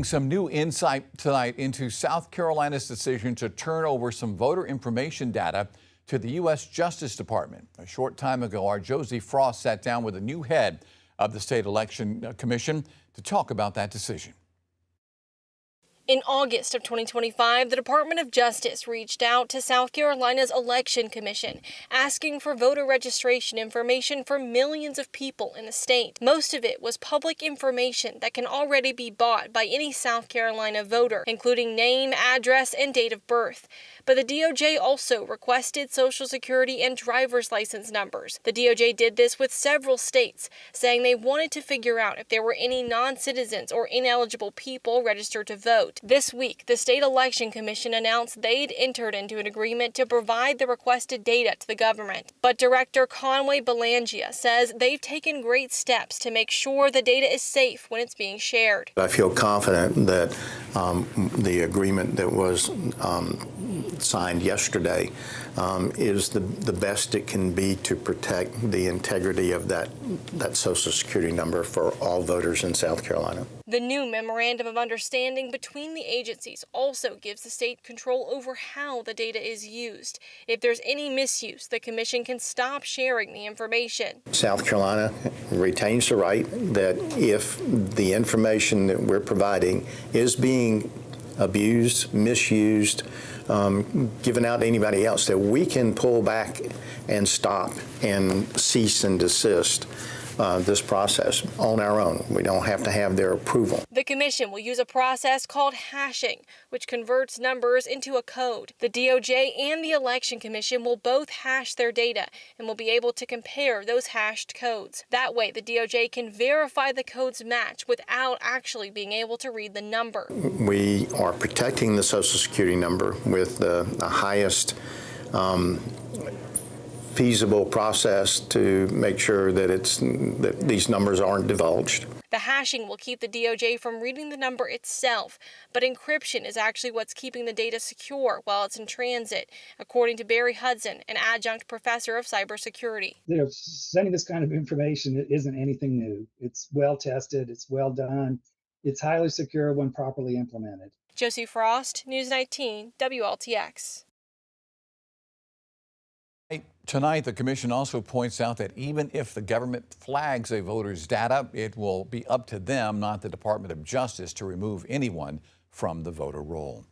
Some new insight tonight into South Carolina's decision to turn over some voter information data to the U.S. Justice Department. A short time ago, our Josie Frost sat down with the new head of the State Election Commission to talk about that decision. In August of 2025, the Department of Justice reached out to South Carolina's Election Commission, asking for voter registration information for millions of people in the state. Most of it was public information that can already be bought by any South Carolina voter, including name, address, and date of birth. But the DOJ also requested Social Security and driver's license numbers. The DOJ did this with several states, saying they wanted to figure out if there were any non-citizens or ineligible people registered to vote. This week, the State Election Commission announced they'd entered into an agreement to provide the requested data to the government. But Director Conway Belangia says they've taken great steps to make sure the data is safe when it's being shared. I feel confident that the agreement that was signed yesterday is the best it can be to protect the integrity of that Social Security number for all voters in South Carolina. The new Memorandum of Understanding between the agencies also gives the state control over how the data is used. If there's any misuse, the commission can stop sharing the information. South Carolina retains the right that if the information that we're providing is being abused, misused, given out to anybody else, that we can pull back and stop and cease and desist this process on our own. We don't have to have their approval. The commission will use a process called hashing, which converts numbers into a code. The DOJ and the Election Commission will both hash their data and will be able to compare those hashed codes. That way, the DOJ can verify the codes match without actually being able to read the number. We are protecting the Social Security number with the highest feasible process to make sure that these numbers aren't divulged. The hashing will keep the DOJ from reading the number itself, but encryption is actually what's keeping the data secure while it's in transit, according to Barry Hudson, an adjunct professor of cybersecurity. Sending this kind of information isn't anything new. It's well tested, it's well done, it's highly secure when properly implemented. Josie Frost, News 19, WLTX. Tonight, the commission also points out that even if the government flags a voter's data, it will be up to them, not the Department of Justice, to remove anyone from the voter roll.